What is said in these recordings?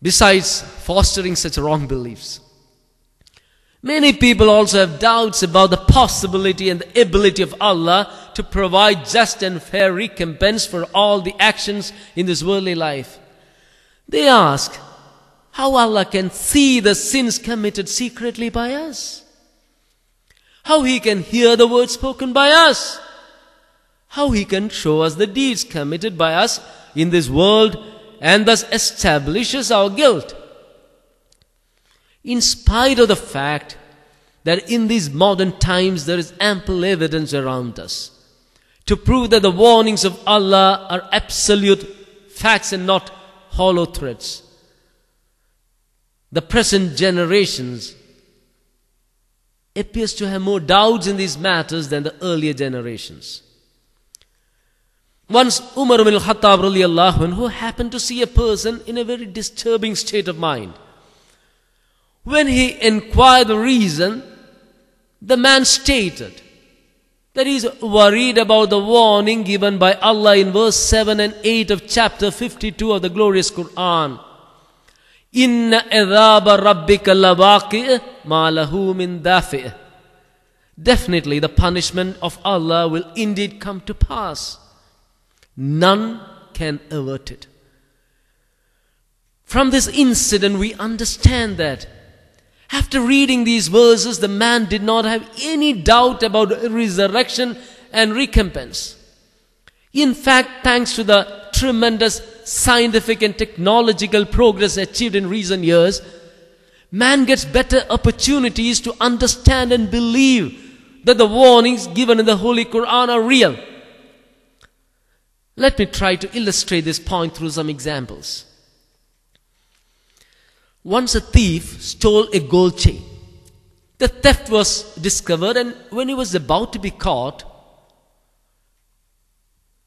Besides fostering such wrong beliefs, many people also have doubts about the possibility and the ability of Allah to provide just and fair recompense for all the actions in this worldly life. They ask how Allah can see the sins committed secretly by us, how He can hear the words spoken by us, how He can show us the deeds committed by us in this world and thus establishes our guilt. In spite of the fact that in these modern times there is ample evidence around us to prove that the warnings of Allah are absolute facts and not hollow threats, the present generations appears to have more doubts in these matters than the earlier generations. Once Umar ibn al-Khattab radiallahu anhu happened to see a person in a very disturbing state of mind. When he inquired the reason, the man stated that he is worried about the warning given by Allah in verse 7 and 8 of chapter 52 of the glorious Quran. Inna adhaba rabbika lawaqi' ma lahu min dafi'. Definitely the punishment of Allah will indeed come to pass. None can avert it. From this incident we understand that after reading these verses, the man did not have any doubt about resurrection and recompense. In fact, thanks to the tremendous scientific and technological progress achieved in recent years, man gets better opportunities to understand and believe that the warnings given in the Holy Quran are real. Let me try to illustrate this point through some examples. Once a thief stole a gold chain. The theft was discovered, and when he was about to be caught,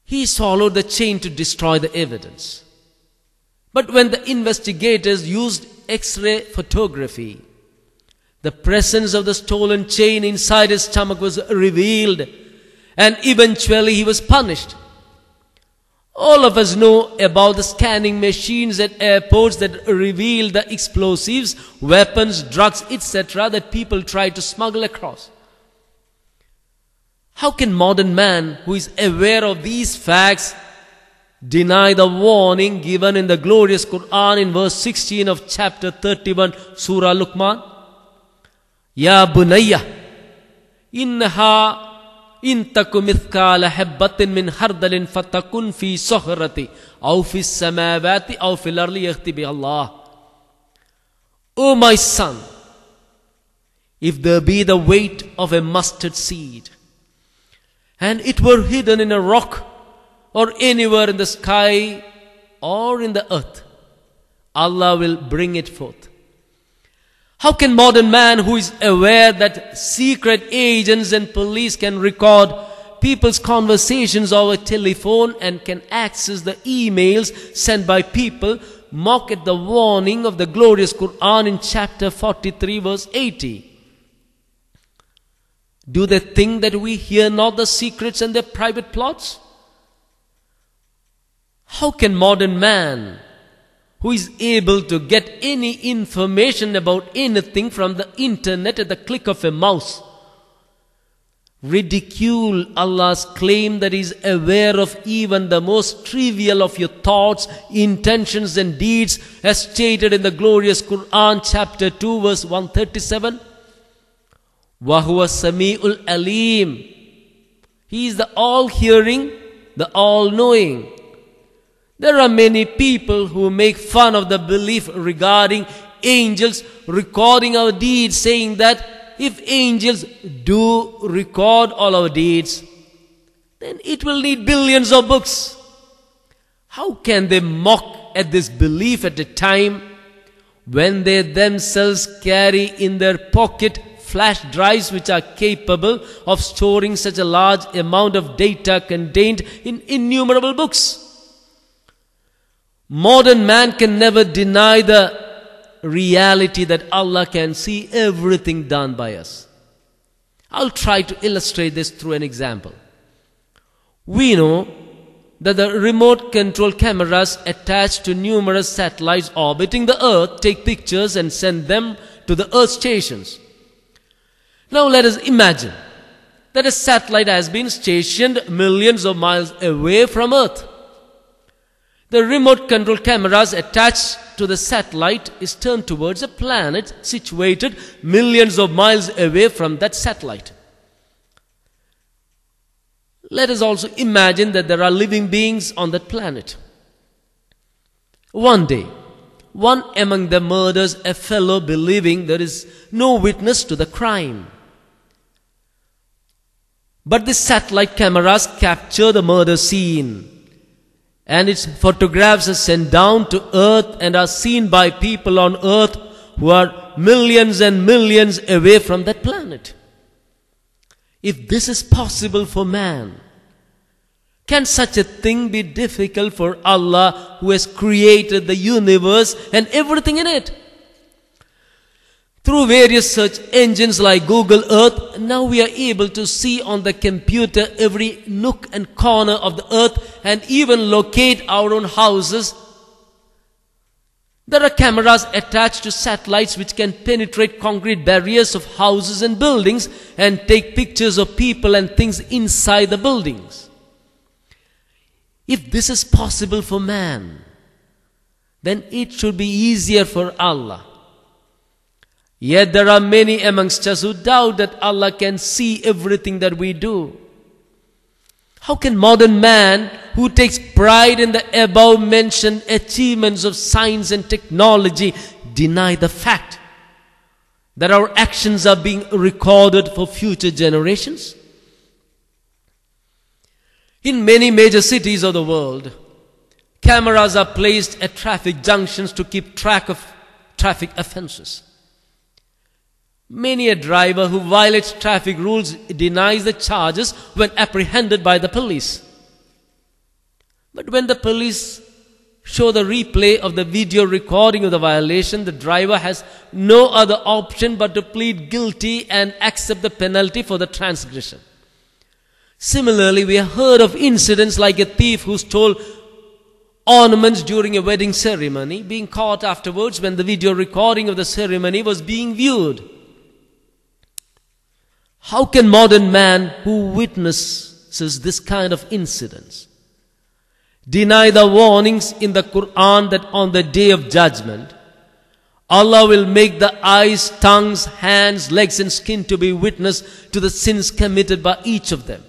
he swallowed the chain to destroy the evidence. But when the investigators used X-ray photography, the presence of the stolen chain inside his stomach was revealed, and eventually he was punished. All of us know about the scanning machines at airports that reveal the explosives, weapons, drugs, etc. that people try to smuggle across. How can modern man who is aware of these facts deny the warning given in the glorious Quran in verse 16 of chapter 31 Surah Luqman? Ya bunayya innaha in taku mithqala habbatin min hardalin fatakun fi sahrati aw fi samawati aw fil ardi yakhti bi Allah. O my son, if there be the weight of a mustard seed, and it were hidden in a rock or anywhere in the sky or in the earth, Allah will bring it forth. How can modern man who is aware that secret agents and police can record people's conversations over telephone and can access the emails sent by people mock at the warning of the glorious Quran in chapter 43 verse 80? Do they think that we hear not the secrets and their private plots? How can modern man who is able to get any information about anything from the internet at the click of a mouse ridicule Allah's claim that He is aware of even the most trivial of your thoughts, intentions and deeds as stated in the glorious Quran chapter 2 verse 137? وَهُوَ السَّمِيعُ الْعَلِيمُ. He is the all-hearing, the all-knowing. There are many people who make fun of the belief regarding angels recording our deeds, saying that if angels do record all our deeds, then it will need billions of books. How can they mock at this belief at a time when they themselves carry in their pocket flash drives which are capable of storing such a large amount of data contained in innumerable books? Modern man can never deny the reality that Allah can see everything done by us. I'll try to illustrate this through an example. We know that the remote control cameras attached to numerous satellites orbiting the earth take pictures and send them to the earth stations. Now let us imagine that a satellite has been stationed millions of miles away from earth. The remote control cameras attached to the satellite is turned towards a planet situated millions of miles away from that satellite. Let us also imagine that there are living beings on that planet. One day, one among them murders a fellow believing there is no witness to the crime. But the satellite cameras capture the murder scene, and its photographs are sent down to earth and are seen by people on earth who are millions and millions away from that planet. If this is possible for man, can such a thing be difficult for Allah, who has created the universe and everything in it? Through various search engines like Google Earth, now we are able to see on the computer every nook and corner of the earth and even locate our own houses. There are cameras attached to satellites which can penetrate concrete barriers of houses and buildings and take pictures of people and things inside the buildings. If this is possible for man, then it should be easier for Allah. Yet there are many amongst us who doubt that Allah can see everything that we do. How can modern man, who takes pride in the above mentioned achievements of science and technology, deny the fact that our actions are being recorded for future generations? In many major cities of the world, cameras are placed at traffic junctions to keep track of traffic offenses. Many a driver who violates traffic rules denies the charges when apprehended by the police. But when the police show the replay of the video recording of the violation, the driver has no other option but to plead guilty and accept the penalty for the transgression. Similarly, we have heard of incidents like a thief who stole ornaments during a wedding ceremony, being caught afterwards when the video recording of the ceremony was being viewed. How can modern man who witnesses this kind of incidents deny the warnings in the Quran that on the day of judgment, Allah will make the eyes, tongues, hands, legs and skin to be witness to the sins committed by each of them?